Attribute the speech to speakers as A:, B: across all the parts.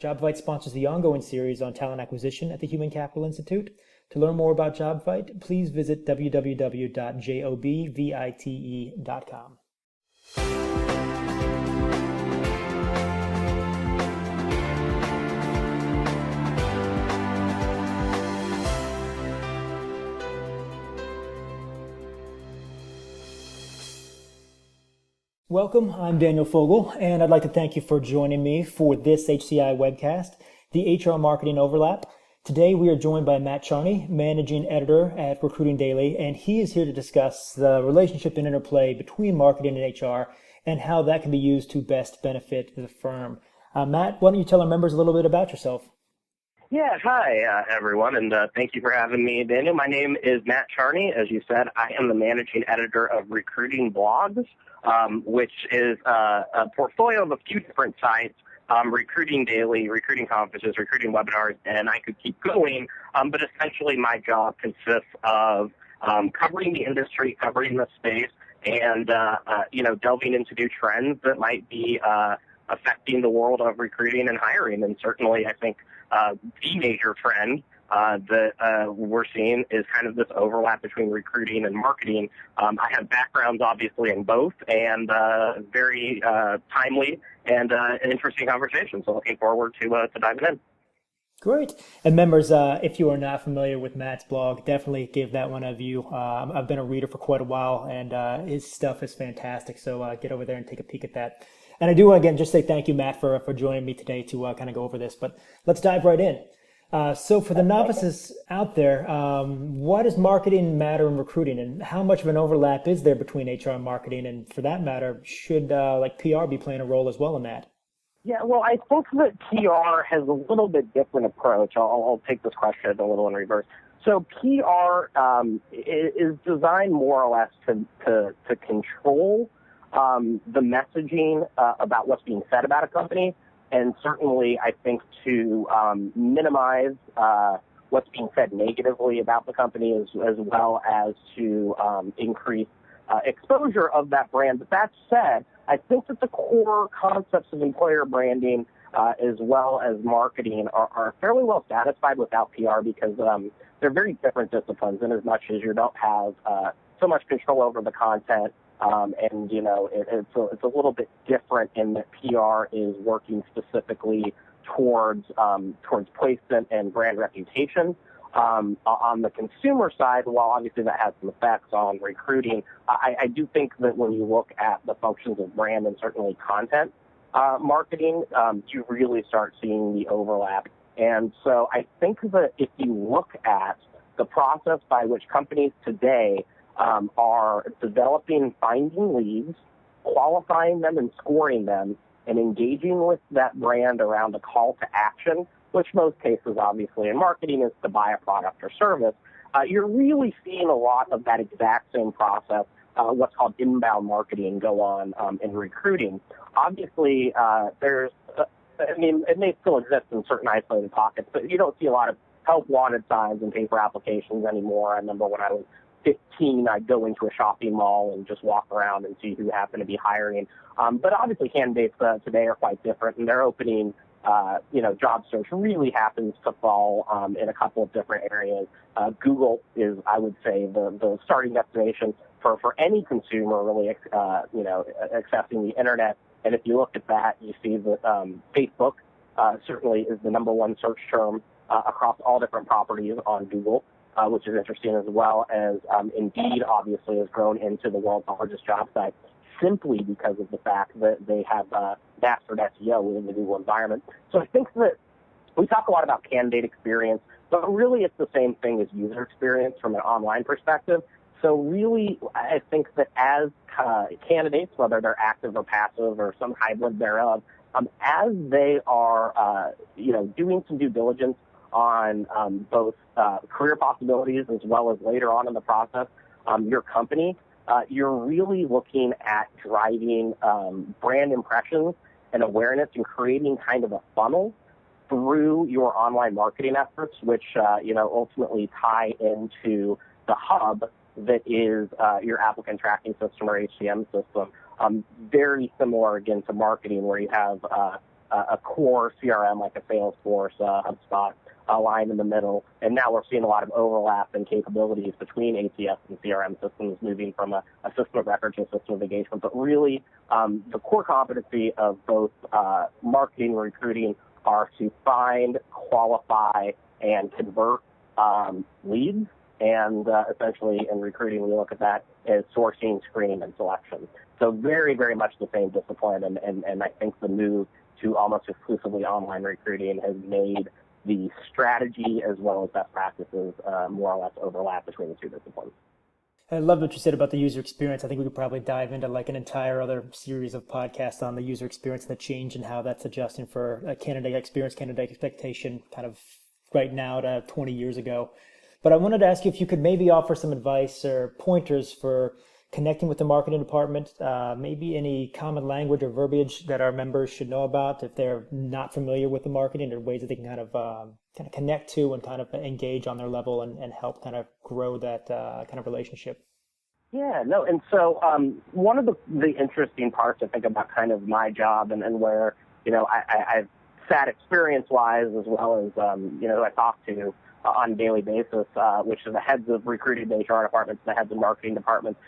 A: JobVite sponsors the ongoing series on talent acquisition at the Human Capital Institute. To learn more about JobVite, please visit www.jobvite.com. Welcome, I'm Daniel Fogel, and I'd like to thank you for joining me for this HCI webcast, the HR Marketing Overlap. Today we are joined by Matt Charney, Managing Editor at Recruiting Daily, and he is here to discuss the relationship and interplay between marketing and HR and how that can be used to best benefit the firm. Matt, why don't you tell our members a little bit about yourself?
B: Yeah, hi, everyone, and thank you for having me, Daniel. My name is Matt Charney. As you said, I am the managing editor of Recruiting Blogs, which is a portfolio of a few different sites, Recruiting Daily, Recruiting Conferences, Recruiting Webinars, and I could keep going, but essentially my job consists of covering the industry, covering the space, and, delving into new trends that might be affecting the world of recruiting and hiring. And certainly I think the major trend that we're seeing is kind of this overlap between recruiting and marketing. I have backgrounds, obviously, in both, and very timely and interesting conversation. So looking forward to diving in.
A: Great. And members, if you are not familiar with Matt's blog, definitely give that one a view. I've been a reader for quite a while, and his stuff is fantastic. So get over there and take a peek at that. And I do want to, again, just say thank you, Matt, for joining me today to kind of go over this. But let's dive right in. So for the novices out there, why does marketing matter in recruiting, and how much of an overlap is there between HR and marketing? And for that matter, should PR be playing a role as well in that?
B: Yeah, well, I think that PR has a little bit different approach. I'll take this question a little in reverse. So PR is designed more or less to control the messaging about what's being said about a company, and certainly I think to minimize what's being said negatively about the company as well as to increase exposure of that brand. But that said, I think that the core concepts of employer branding as well as marketing are fairly well satisfied without PR, because they're very different disciplines, in as much as you don't have so much control over the content. And, it's a little bit different in that PR is working specifically towards placement and brand reputation. On the consumer side, while obviously that has some effects on recruiting, I do think that when you look at the functions of brand and certainly content marketing, you really start seeing the overlap. And so I think that if you look at the process by which companies today are developing, finding leads, qualifying them and scoring them, and engaging with that brand around a call to action, which most cases obviously in marketing is to buy a product or service, you're really seeing a lot of that exact same process, what's called inbound marketing, go on in recruiting. Obviously, it may still exist in certain isolated pockets, but you don't see a lot of help wanted signs and paper applications anymore. I remember when I was 15, I'd go into a shopping mall and just walk around and see who happened to be hiring. But obviously candidates today are quite different, and their opening, job search really happens to fall in a couple of different areas. Google is, I would say, the starting destination for any consumer really, accessing the internet. And if you look at that, you see that Facebook certainly is the number one search term across all different properties on Google. Which is interesting, as well as Indeed obviously has grown into the world's largest job site simply because of the fact that they have mastered SEO within the Google environment. So I think that we talk a lot about candidate experience, but really it's the same thing as user experience from an online perspective. So really, I think that as candidates, whether they're active or passive or some hybrid thereof, as they are, doing some due diligence on both career possibilities as well as later on in the process, your company, you're really looking at driving brand impressions and awareness and creating kind of a funnel through your online marketing efforts, which, ultimately tie into the hub that is your applicant tracking system or HCM system. Very similar, again, to marketing, where you have a core CRM like a Salesforce, HubSpot, line in the middle. And now we're seeing a lot of overlap in capabilities between ATS and CRM systems, moving from a system of record to a system of engagement. But really, the core competency of both marketing and recruiting are to find, qualify, and convert leads. And essentially in recruiting, we look at that as sourcing, screening, and selection. So very, very much the same discipline. And I think the move to almost exclusively online recruiting has made the strategy as well as best practices more or less overlap between the two disciplines.
A: I love what you said about the user experience. I think we could probably dive into like an entire other series of podcasts on the user experience and the change and how that's adjusting for a candidate experience, candidate expectation kind of right now to 20 years ago. But I wanted to ask you if you could maybe offer some advice or pointers for connecting with the marketing department, maybe any common language or verbiage that our members should know about if they're not familiar with the marketing, or ways that they can kind of connect to and kind of engage on their level and help kind of grow that kind of relationship.
B: Yeah, no, and so one of the interesting parts I think about kind of my job and where, I've sat experience-wise as well as, who I talk to on a daily basis, which is the heads of recruiting HR departments, the heads of marketing departments.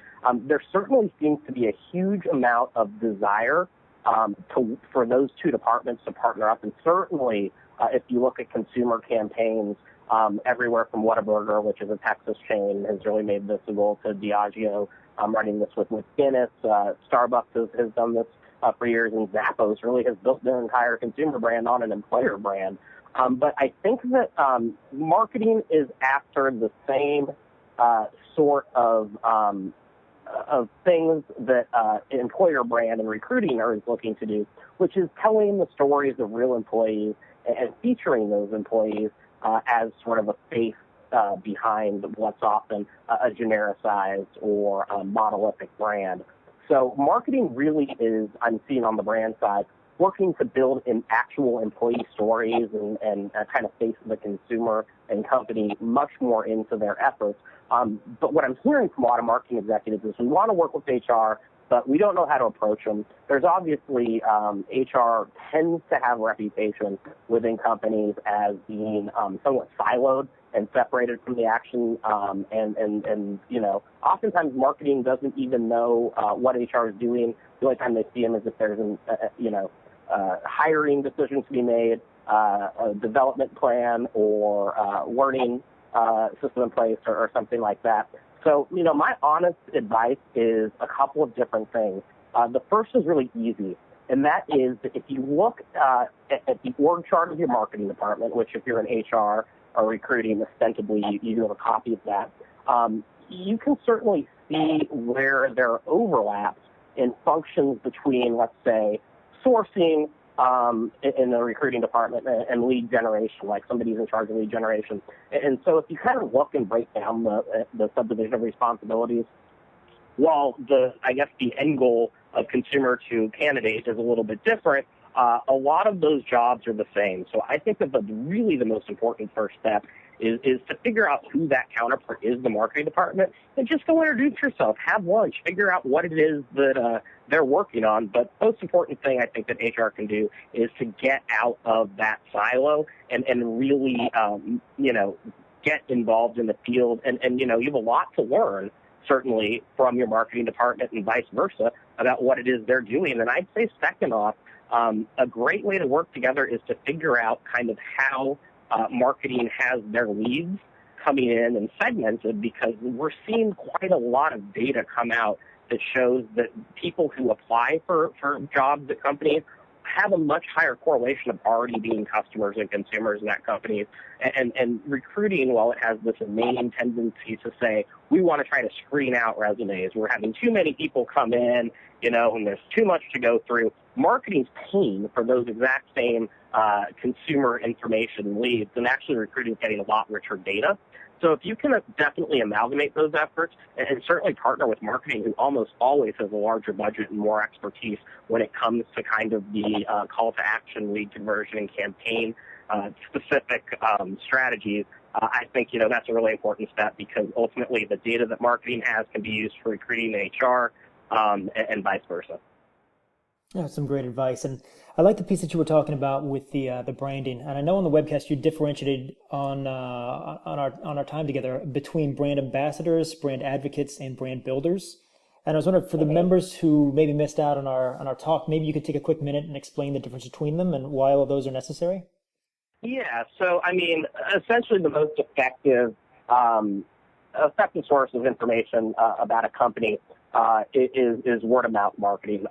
B: There certainly seems to be a huge amount of desire for those two departments to partner up. And certainly, if you look at consumer campaigns, everywhere from Whataburger, which is a Texas chain, has really made this a goal, to Diageo running this with Guinness. Starbucks has done this for years, and Zappos really has built their entire consumer brand on an employer brand. But I think that marketing is after the same sort of things that employer brand and recruiting are looking to do, which is telling the stories of real employees and featuring those employees as sort of a face behind what's often a genericized or a monolithic brand. So marketing really is, I'm seeing on the brand side, working to build in actual employee stories and kind of face the consumer and company much more into their efforts. But what I'm hearing from a lot of marketing executives is we want to work with HR, but we don't know how to approach them. There's obviously HR tends to have a reputation within companies as being somewhat siloed and separated from the action. And oftentimes marketing doesn't even know what HR is doing. The only time they see them is if there's hiring decisions to be made, a development plan, or learning system in place, or something like that. So, my honest advice is a couple of different things. The first is really easy, and that is that if you look at the org chart of your marketing department, which if you're in HR or recruiting, ostensibly you do have a copy of that, you can certainly see where there are overlaps in functions between, let's say, sourcing in the recruiting department and lead generation, like somebody's in charge of lead generation. And so if you kind of look and break down the subdivision of responsibilities, while the end goal of consumer to candidate is a little bit different, a lot of those jobs are the same. So I think that the most important first step is to figure out who that counterpart is, the marketing department, and just go introduce yourself, have lunch, figure out what it is that they're working on. But the most important thing I think that HR can do is to get out of that silo and really, get involved in the field. And you have a lot to learn, certainly, from your marketing department and vice versa about what it is they're doing. And I'd say second off, a great way to work together is to figure out kind of how marketing has their leads coming in and segmented, because we're seeing quite a lot of data come out that shows that people who apply for jobs at companies have a much higher correlation of already being customers and consumers in that company. And recruiting, while it has this main tendency to say, we want to try to screen out resumes, we're having too many people come in, and there's too much to go through. Marketing's paying for those exact same consumer information leads, and actually recruiting is getting a lot richer data. So if you can definitely amalgamate those efforts and certainly partner with marketing, who almost always has a larger budget and more expertise when it comes to kind of the call to action, lead conversion, and campaign specific strategies, I think, that's a really important step, because ultimately the data that marketing has can be used for recruiting HR and vice versa.
A: Yeah, some great advice, and I like the piece that you were talking about with the branding. And I know on the webcast you differentiated on our time together between brand ambassadors, brand advocates, and brand builders. And I was wondering for the members who maybe missed out on our talk, maybe you could take a quick minute and explain the difference between them and why all of those are necessary.
B: Yeah, so I mean, essentially the most um, effective source of information about a company is word of mouth marketing.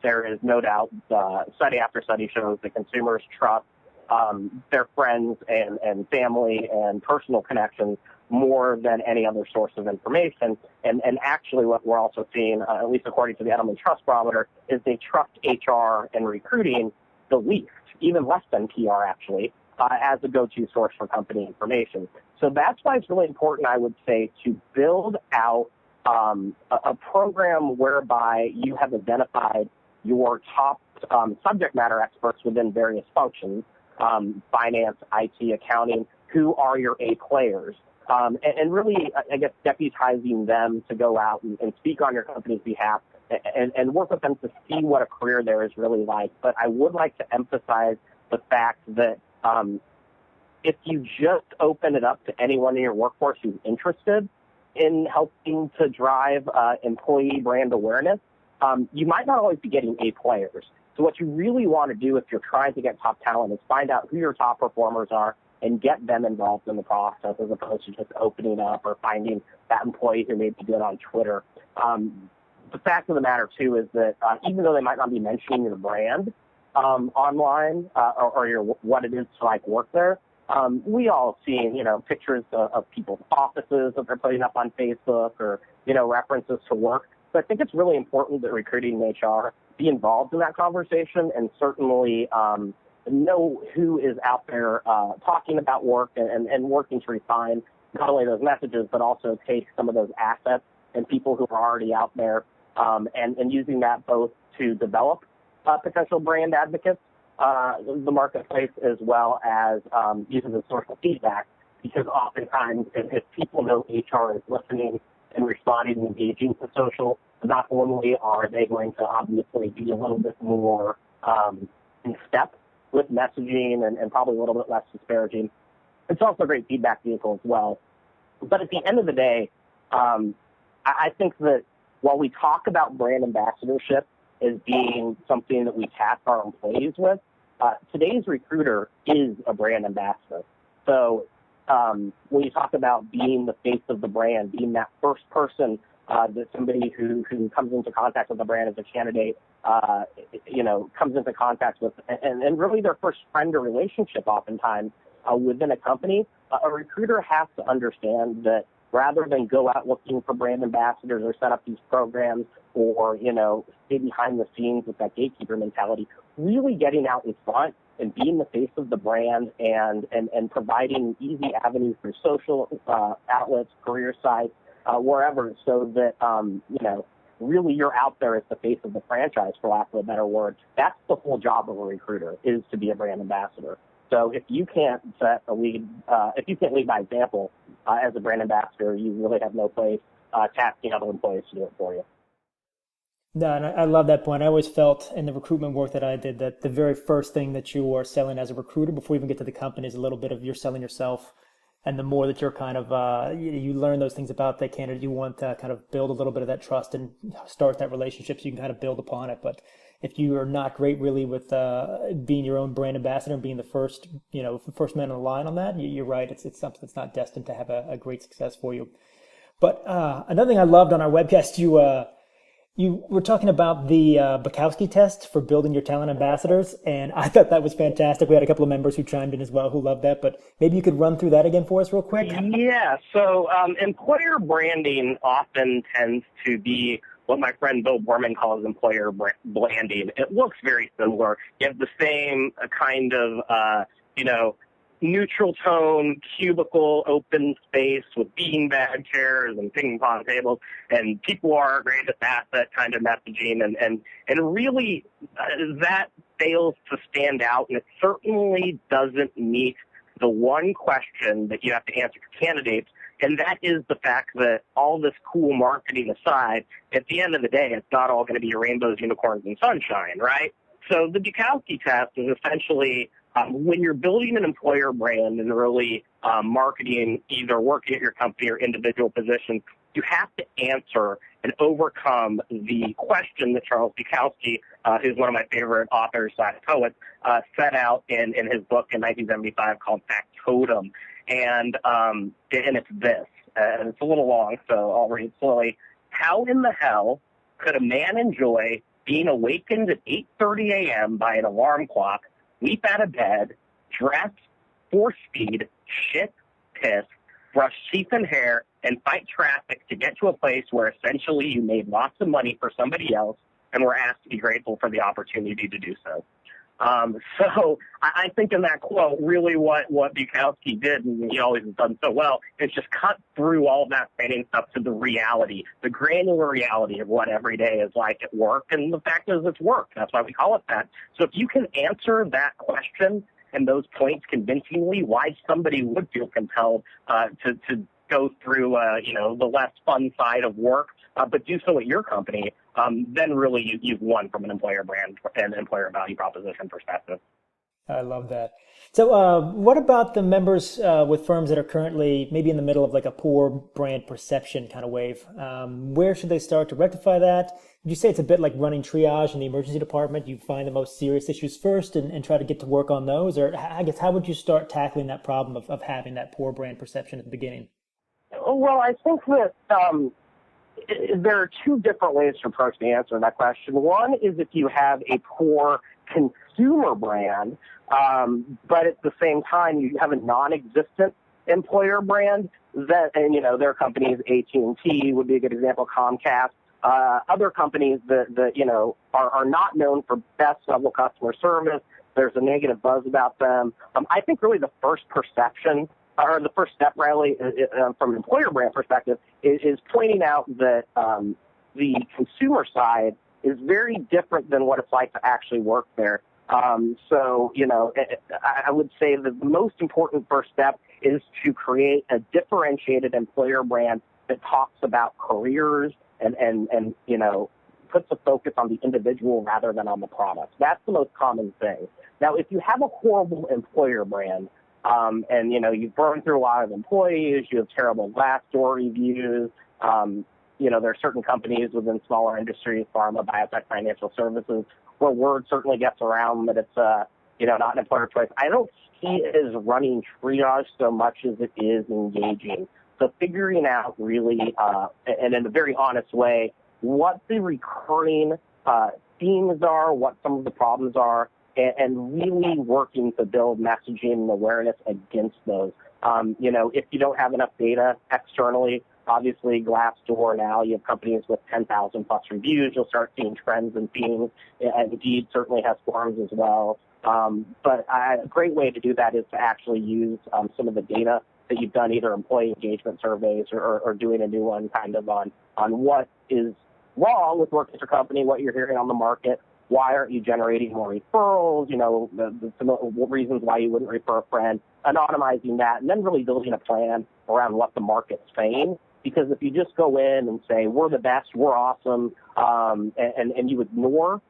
B: There is no doubt, study after study shows that consumers trust their friends and family and personal connections more than any other source of information. And actually what we're also seeing, at least according to the Edelman Trust Barometer, is they trust HR and recruiting the least, even less than PR actually, as a go-to source for company information. So that's why it's really important, I would say, to build out a program whereby you have identified your top subject matter experts within various functions, finance, IT, accounting, who are your A players. And really, I guess, deputizing them to go out and speak on your company's behalf and work with them to see what a career there is really like. But I would like to emphasize the fact that if you just open it up to anyone in your workforce who's interested in helping to drive employee brand awareness, you might not always be getting A players. So what you really want to do if you're trying to get top talent is find out who your top performers are and get them involved in the process as opposed to just opening up or finding that employee who may be good on Twitter. The fact of the matter, too, is that even though they might not be mentioning your brand online or your what it is to like work there, we all see, pictures of people's offices that they're putting up on Facebook or, references to work. So I think it's really important that recruiting and HR be involved in that conversation and certainly know who is out there talking about work and working to refine not only those messages, but also take some of those assets and people who are already out there and using that both to develop potential brand advocates, the marketplace, as well as using the source of feedback, because oftentimes if people know HR is listening and responding and engaging to social, not only are they going to obviously be a little bit more in step with messaging and probably a little bit less disparaging, it's also a great feedback vehicle as well. But at the end of the day, I think that while we talk about brand ambassadorship as being something that we task our employees with, today's recruiter is a brand ambassador. So when you talk about being the face of the brand, being that first person that somebody who comes into contact with the brand as a candidate, comes into contact with, and really their first friend or relationship oftentimes within a company, a recruiter has to understand that rather than go out looking for brand ambassadors or set up these programs or, stay behind the scenes with that gatekeeper mentality, really getting out in front and being the face of the brand and providing easy avenues through social outlets, career sites, wherever, so that, really you're out there as the face of the franchise, for lack of a better word. That's the whole job of a recruiter, is to be a brand ambassador. So if you can't set a lead, if you can't lead by example as a brand ambassador, you really have no place tasking other employees to do it for you.
A: No, and I love that point. I always felt in the recruitment work that I did that the very first thing that you are selling as a recruiter before you even get to the company is a little bit of you're selling yourself. And the more that you're kind of, you learn those things about that candidate, you want to kind of build a little bit of that trust and start that relationship so you can kind of build upon it. But if you are not great really with being your own brand ambassador and being the first, first man on the line on that, you're right. It's something that's not destined to have a great success for you. But another thing I loved on our webcast, you were talking about the Bukowski test for building your talent ambassadors, and I thought that was fantastic. We had a couple of members who chimed in as well who loved that, but maybe you could run through that again for us real quick?
B: Yeah, so employer branding often tends to be what my friend Bill Borman calls employer blanding. It looks very similar. You have the same kind of, neutral tone, cubicle, open space with beanbag chairs and ping pong tables, and people are our greatest asset kind of messaging, and really that fails to stand out, and it certainly doesn't meet the one question that you have to answer for candidates And that is the fact that all this cool marketing aside, at the end of the day, it's not all going to be rainbows, unicorns, and sunshine, right? So the Bukowski test is essentially when you're building an employer brand and really marketing, either working at your company or individual positions, you have to answer and overcome the question that Charles Bukowski, who's one of my favorite authors / poets, set out in his book in 1975 called Factotum. And it's this, and it's a little long, so I'll read slowly. How in the hell could a man enjoy being awakened at 8:30 a.m. by an alarm clock, leap out of bed, dress, force speed, shit, piss, brush teeth and hair, and fight traffic to get to a place where essentially you made lots of money for somebody else and were asked to be grateful for the opportunity to do so? So I think in that quote, really what Bukowski did, and he always has done so well, is just cut through all that training stuff to the reality, the granular reality of what every day is like at work. And the fact is it's work. That's why we call it that. So if you can answer that question and those points convincingly, why somebody would feel compelled to go through, the less fun side of work, but do so at your company, then really you've won from an employer brand and employer value proposition perspective.
A: I love that. So what about the members with firms that are currently maybe in the middle of like a poor brand perception kind of wave? Where should they start to rectify that? Would you say it's a bit like running triage in the emergency department? You find the most serious issues first and try to get to work on those? Or I guess how would you start tackling that problem of having that poor brand perception at the beginning?
B: Well, I think that there are two different ways to approach the answer to that question. One is if you have a poor consumer brand, but at the same time you have a non-existent employer brand, that, and there are companies, AT&T would be a good example, Comcast, other companies that are not known for best level customer service. There's a negative buzz about them. I think really the first perception, or the first step, really, from an employer brand perspective, is pointing out that the consumer side is very different than what it's like to actually work there. So, I would say that the most important first step is to create a differentiated employer brand that talks about careers and puts a focus on the individual rather than on the product. That's the most common thing. Now, if you have a horrible employer brand, and you've burned through a lot of employees, you have terrible Glassdoor reviews, there are certain companies within smaller industries, pharma, biotech, financial services, where word certainly gets around that it's not an employer choice. I don't see it as running triage so much as it is engaging. So figuring out really, and in a very honest way, what the recurring themes are, what some of the problems are, and really working to build messaging and awareness against those. If you don't have enough data externally, obviously Glassdoor now, you have companies with 10,000 plus reviews, you'll start seeing trends and themes. And Indeed certainly has forums as well. But a great way to do that is to actually use some of the data that you've done, either employee engagement surveys or doing a new one kind of on what is wrong with working at your company, what you're hearing on the market. Why aren't you generating more referrals? The reasons why you wouldn't refer a friend, anonymizing that, and then really building a plan around what the market's saying. Because if you just go in and say, we're the best, we're awesome, and you ignore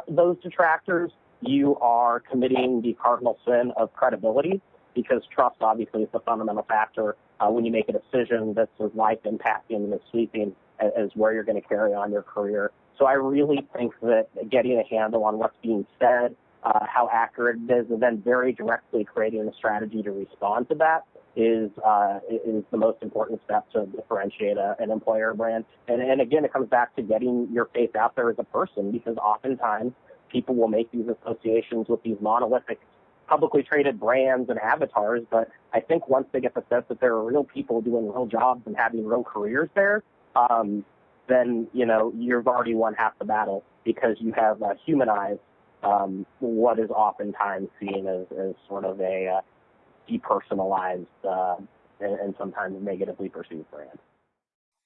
B: those detractors, you are committing the cardinal sin of credibility, because trust obviously is the fundamental factor when you make a decision that's as life impacting and as sweeping as where you're going to carry on your career. So I really think that getting a handle on what's being said, how accurate it is, and then very directly creating a strategy to respond to that is the most important step to differentiate an employer brand. And again, it comes back to getting your face out there as a person, because oftentimes people will make these associations with these monolithic publicly traded brands and avatars, but I think once they get the sense that there are real people doing real jobs and having real careers there, then you've already won half the battle, because you have humanized what is oftentimes seen as sort of a depersonalized and sometimes negatively perceived brand.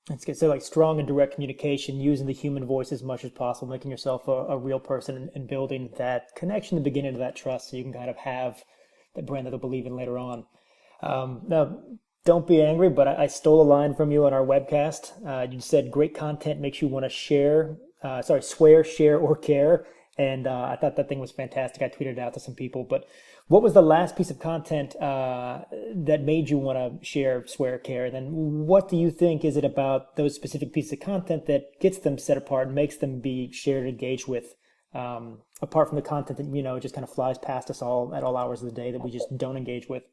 A: That's good. So like strong and direct communication, using the human voice as much as possible, making yourself a real person and building that connection, the beginning of that trust, so you can kind of have that brand that they'll believe in later on. Now, Don't be angry, but I stole a line from you on our webcast. You said great content makes you want to swear, share, or care. And I thought that thing was fantastic. I tweeted it out to some people. But what was the last piece of content that made you want to share, swear, care? And then what do you think is it about those specific pieces of content that gets them set apart and makes them be shared and engaged with, apart from the content that, just kind of flies past us all at all hours of the day that we just don't engage with?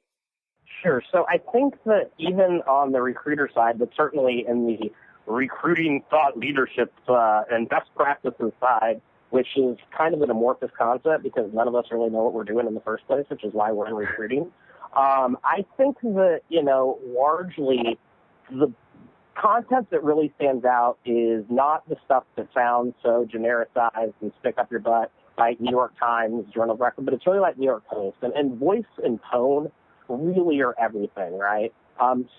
B: Sure. So I think that even on the recruiter side, but certainly in the recruiting thought leadership and best practices side, which is kind of an amorphous concept because none of us really know what we're doing in the first place, which is why we're in recruiting. I think that, largely the content that really stands out is not the stuff that sounds so genericized and stick up your butt like New York Times, Journal of Record, but it's really like New York Post. And voice and tone really are everything, right?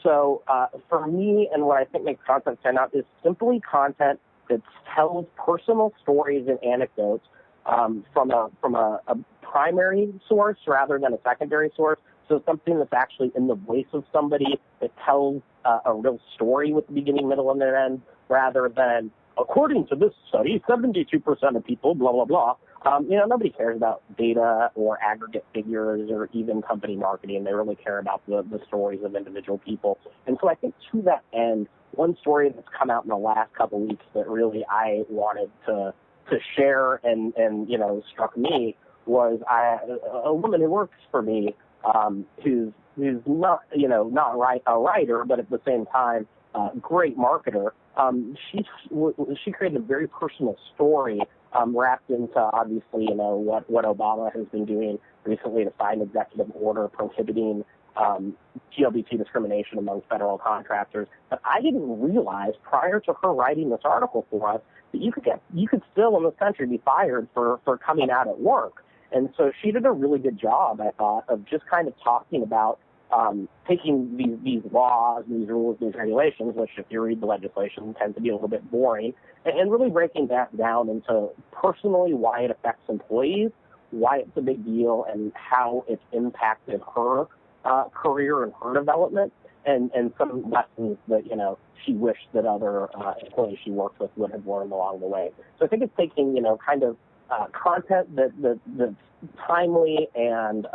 B: So for me, and what I think makes content stand out is simply content that tells personal stories and anecdotes from a primary source rather than a secondary source. So something that's actually in the voice of somebody that tells a real story with the beginning, middle, and the end, rather than, according to this study, 72% of people, blah, blah, blah. Nobody cares about data or aggregate figures or even company marketing. They really care about the stories of individual people. And so I think to that end, one story that's come out in the last couple of weeks that really I wanted to share and struck me was a woman who works for me who's not a writer, but at the same time great marketer. She created a very personal story wrapped into obviously what Obama has been doing recently to sign an executive order prohibiting LGBT discrimination among federal contractors. But I didn't realize prior to her writing this article for us that you could still in this country be fired for coming out at work. And so she did a really good job, I thought, of just kind of talking about taking these laws, these rules, these regulations, which if you read the legislation tend to be a little bit boring, and really breaking that down into personally why it affects employees, why it's a big deal, and how it's impacted her career and her development, and some lessons that she wished that other employees she worked with would have learned along the way. So I think it's taking kind of content that's timely and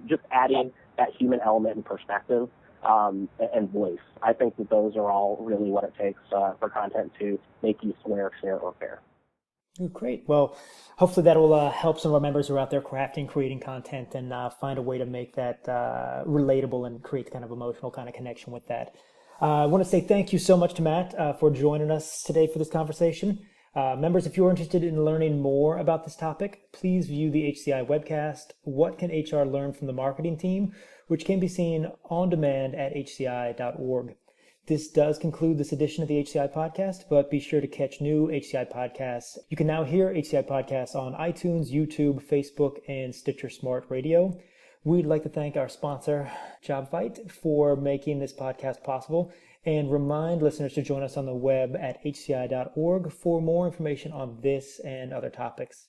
B: just adding that human element and perspective and voice. I think that those are all really what it takes for content to make you swear, share, or care.
A: Oh, great. Well, hopefully that will help some of our members who are out there crafting, creating content and find a way to make that relatable and create kind of emotional kind of connection with that. I want to say thank you so much to Matt for joining us today for this conversation. Members, if you're interested in learning more about this topic, please view the HCI webcast, What Can HR Learn from the Marketing Team, which can be seen on demand at hci.org. This does conclude this edition of the HCI podcast, but be sure to catch new HCI podcasts. You can now hear HCI podcasts on iTunes, YouTube, Facebook, and Stitcher Smart Radio. We'd like to thank our sponsor, JobVite, for making this podcast possible, and remind listeners to join us on the web at hci.org for more information on this and other topics.